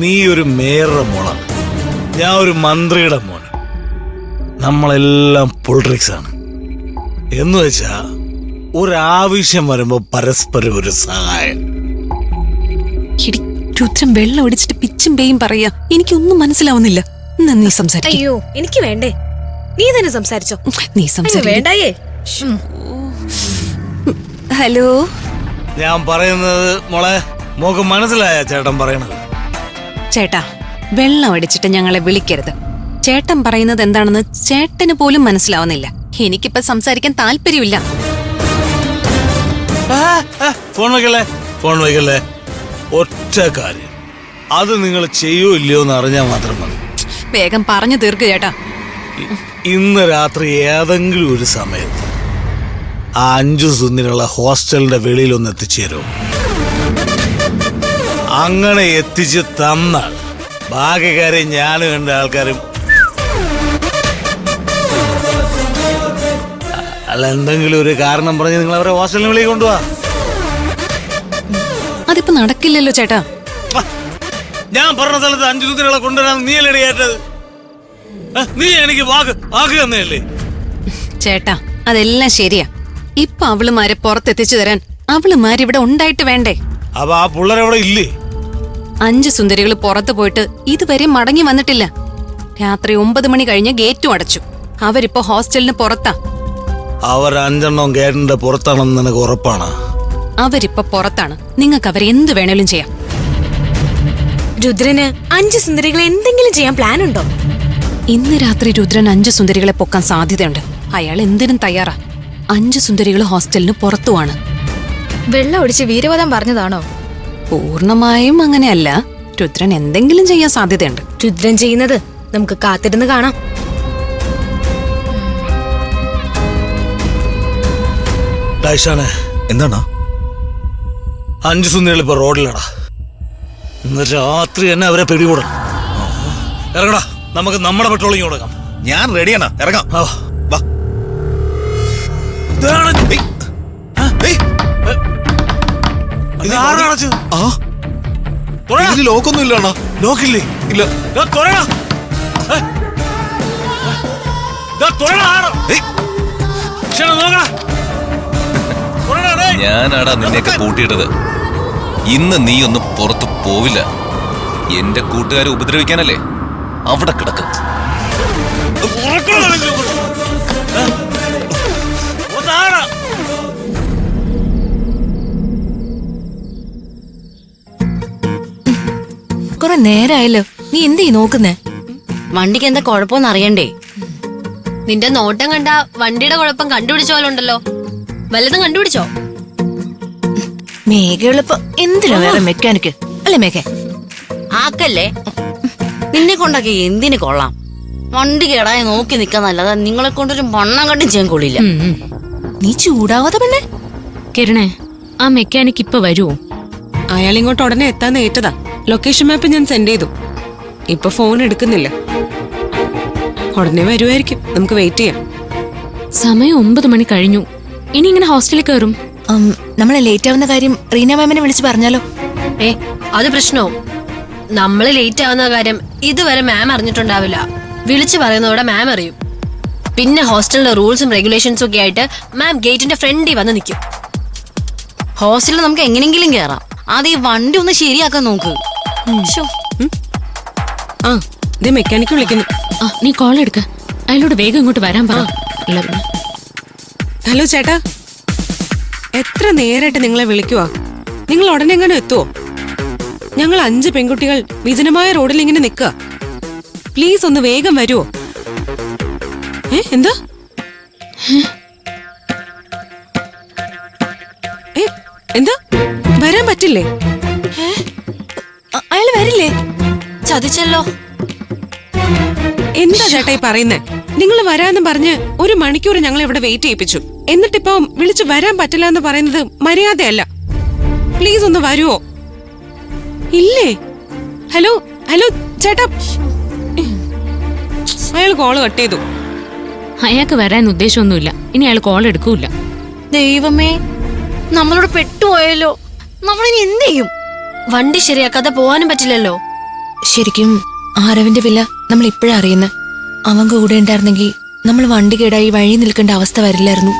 നീ ഒരു മേയറുടെ മോളാണ്, ഞാൻ ഒരു മന്ത്രിയുടെ മോൻ. നമ്മളെല്ലാം പൊളിറ്റിക്സ് ആണ്. എന്ന് വെച്ചാ ഒരാവശ്യം വരുമ്പോ പരസ്പരം ഒരു സഹായം. രുദ്രം വെള്ളം ഒടിച്ചിട്ട് പിച്ചും പേയും പറയാ. എനിക്കൊന്നും മനസ്സിലാവുന്നില്ല. നീ സംസാരിക്ക. അയ്യോ എനിക്ക് വേണ്ടേ, നീ തന്നെ സംസാരിച്ചോ. നീ സംസാരിക്ക. വേണ്ടായേ. ഹലോ, ഞാൻ പറയുന്നത് മോളെ മോക്ക് മനസ്സിലായ ചേട്ടൻ പറയണത്? ചേട്ടാ, വെള്ളം അടിച്ചിട്ട് ഞങ്ങളെ വിളിക്കരുത്. ചേട്ടൻ പറയുന്നത് എന്താണെന്ന് ചേട്ടന് പോലും മനസ്സിലാവുന്നില്ല. എനിക്കിപ്പോ സംസാരിക്കാൻ താല്പര്യമില്ല. ഫോൺ വയ്ക്കല്ലേ, ഫോൺ വയ്ക്കല്ലേ. ഒറ്റ കാര്യം, അത് നിങ്ങൾ ചെയ്യോ ഇല്ലയോ എന്ന് അറിഞ്ഞാൽ മാത്രം മതി. വേഗം പറഞ്ഞു തീർക്ക് ചേട്ടാ. ഇന്ന് രാത്രി ഏതെങ്കിലും ഒരു സമയത്ത് ആ 5 സുന്ദരിയുള്ള ഹോസ്റ്റലിന്റെ വെളിയിലൊന്ന് എത്തിച്ചേരോ? അങ്ങനെ എത്തിച്ച് തന്നാൽ ബാക്കി കാര്യം ഞാനും എന്റെ ആൾക്കാരും. അല്ല, എന്തെങ്കിലും ഒരു കാരണം പറഞ്ഞ് നിങ്ങൾ അവരെ ഹോസ്റ്റലിന് വെളിയിൽ കൊണ്ടുപോവാ. അതിപ്പോ നടക്കില്ലല്ലോ ചേട്ടാ. ഞാൻ പറഞ്ഞ സ്ഥലത്ത് 5 സുന്ദരികളെ കൊണ്ടുവരാൻ നീ അല്ലേ ഏറ്റത്? നീ എനിക്ക് വാക്ക് തന്നെയല്ലേ? ചേട്ടാ, അതെല്ലാം ശരിയാ. ഇപ്പൊ അവളുമാരെ പുറത്തെത്തിച്ചു തരാൻ അവളുമാരിവിടെ ഉണ്ടായിട്ട് വേണ്ടേ? അപ്പൊ ആ പിള്ളേരവിടെ ഇല്ലേ? 5 സുന്ദരികൾ പുറത്തു പോയിട്ട് ഇതുവരെ മടങ്ങി വന്നിട്ടില്ല. രാത്രി 9 മണി കഴിഞ്ഞ് ഗേറ്റും അടച്ചു. അവരിപ്പോ ഹോസ്റ്റലിന് പുറത്താ. അവർ 5 ഗേറ്റിന്റെ പുറത്താണെന്ന് നിനക്ക് ഉറപ്പാണ്? അവരിപ്പോ പുറത്താണ്. നിങ്ങൾക്ക് അവരെ എന്ത് വേണേലും ചെയ്യാം. രുദ്രന് 5 സുന്ദരികളെ എന്തെങ്കിലും ചെയ്യാൻ പ്ലാൻ ഉണ്ടോ? ഇന്ന് രാത്രി രുദ്രൻ 5 സുന്ദരികളെ പൊക്കാൻ സാധ്യതയുണ്ട്. അയാൾ എന്തിനും തയ്യാറാ. 5 സുന്ദരികൾ ഹോസ്റ്റലിന് പുറത്തുമാണ്. വെള്ളം ഒടിച്ച് വീരവധം പറഞ്ഞതാണോ? പൂർണമായും അങ്ങനെയല്ല. രുദ്രൻ എന്തെങ്കിലും ചെയ്യാൻ സാധ്യതയുണ്ട്. രുദ്രൻ ചെയ്യുന്നത് നമുക്ക് കാത്തിരുന്ന് കാണാം. എന്താണോ? 5 സുന്ദരികൾ ഇപ്പൊ റോഡിലടാ. ഇന്ന് രാത്രി തന്നെ അവരെ പിടികൂടണം. ഇറങ്ങടാ, നമുക്ക് നമ്മുടെ പെട്രോളിങ് കൊടുക്കാം. ഞാൻ റെഡിയാണ്, ഇറങ്ങാം. വാ. ലോക്കൊന്നും ഇല്ലണോ? ലോക്കില്ലേ? ഇല്ല. ഞാനാടാ നിന്നെയൊക്കെ പൂട്ടിയിട്ടത്. ഇന്ന് നീ ഒന്നും പുറത്തു പോവില്ല. എന്റെ കൂട്ടുകാരെ ഉപദ്രവിക്കാനല്ലേ? അവിടെ കിടക്ക. കുറെ നേരായല്ലോ, നീ എന്തീ നോക്കുന്നേ? വണ്ടിക്ക് എന്താ കുഴപ്പമൊന്നും അറിയണ്ടേ? നിന്റെ നോട്ടം കണ്ട വണ്ടിയുടെ കുഴപ്പം കണ്ടുപിടിച്ചോലുണ്ടല്ലോ. വല്ലതും കണ്ടുപിടിച്ചോ? മേഘയെളുപ്പം എന്തിനാ വേറെ മെക്കാനിക്ക് അല്ലേ? മേഘ ആക്കല്ലേ, നിന്നെ കൊണ്ടൊക്കെ എന്തിനു കൊള്ളാം. വണ്ടി കേടായി നോക്കി നിക്കാന്നല്ലാതെ നിങ്ങളെ കൊണ്ടൊരു മണ്ണം കണ്ടും ചെയ്യാൻ കൊള്ളില്ല. നീ ചൂടാവാതെ പെണ്ണേ. കിരണേ, ആ മെക്കാനിക് ഇപ്പൊ വരുമോ? അയാൾ ഇങ്ങോട്ട് ഉടനെ എത്താന്ന് ഏറ്റതാ. ലൊക്കേഷൻ മാപ്പ് ഞാൻ സെൻഡ് ചെയ്തു. ഇപ്പൊ ഫോൺ എടുക്കുന്നില്ല. ഉടനെ വരുമായിരിക്കും. നമുക്ക് വെയിറ്റ് ചെയ്യാം. സമയം 9 മണി കഴിഞ്ഞു. ഇനി ഇങ്ങനെ ഹോസ്റ്റലിൽ കയറും. നമ്മളെ ലേറ്റ് ആവുന്ന കാര്യം റീന മാമിനെ വിളിച്ച് പറഞ്ഞാലോ? അത് പ്രശ്നോ? നമ്മള് ലേറ്റ് ആവുന്ന കാര്യം ഇതുവരെ മാം അറിഞ്ഞിട്ടുണ്ടാവില്ല. വിളിച്ചു പറയുന്നതോടെ മാം അറിയും. പിന്നെ ഹോസ്റ്റലിന്റെ റൂൾസും റെഗുലേഷൻസും ഒക്കെ ആയിട്ട് മാം ഗേറ്റിന്റെ ഫ്രണ്ടിൽ വന്ന് നിൽക്കും. ഹോസ്റ്റലിൽ നമുക്ക് എങ്ങനെങ്കിലും കേറാം. ആദ്യം ഈ വണ്ടി ഒന്ന് ശരിയാക്കാൻ നോക്ക്. മെക്കാനിക്ക് വിളിക്കുന്നു. നീ കോൾ എടുക്ക. അയാളോട് വേഗം ഇങ്ങോട്ട് വരാൻ പറ. ഹലോ ചേട്ടാ, എത്ര നേരായിട്ട് നിങ്ങളെ വിളിക്കുവാ. നിങ്ങൾ ഉടനെ എങ്ങനെ എത്തുവോ? ഞങ്ങൾ 5 പെൺകുട്ടികൾ വിജനമായ റോഡിൽ ഇങ്ങനെ നിൽക്കുക. പ്ലീസ് ഒന്ന് വേഗം വരുവോ? എന്താ എന്താ വരാൻ പറ്റില്ലേ? അയാൾ വരില്ലേ? ചതിച്ചല്ലോ. എന്താ ചേട്ടാ ഈ പറയുന്നേ? നിങ്ങൾ വരാന്ന് പറഞ്ഞ് 1 മണിക്കൂർ ഞങ്ങൾ ഇവിടെ വെയിറ്റ് ചെയ്യിപ്പിച്ചു. എന്നിട്ടിപ്പോ വിളിച്ചു വരാൻ പറ്റില്ല എന്ന് പറയുന്നത് മര്യാദയല്ല. പ്ലീസ് ഒന്ന് വരുവോ? ഇല്ലേ? ഹലോ ഹലോ ചേട്ടാ, അയാൾ കോള് കട്ട് ചെയ്തു. അയാൾക്ക് വരാൻ ഉദ്ദേശമൊന്നുമില്ല. ഇനി അയാൾ കോൾ എടുക്കൂല. ദൈവമേ, നമ്മളോട് പെട്ടുപോയല്ലോ. നമ്മളിനി എന്ത് ചെയ്യും? വണ്ടി ശരിയാക്കാതെ പോവാനും പറ്റില്ലല്ലോ. ശരിക്കും ആരവിന്റെ വില നമ്മൾ ഇപ്പോഴാ അറിയുന്നത്. അവൻ കൂടെ ഉണ്ടായിരുന്നെങ്കിൽ നമ്മൾ വണ്ടി കേടായി വഴി നിൽക്കേണ്ട അവസ്ഥ വരില്ലായിരുന്നു.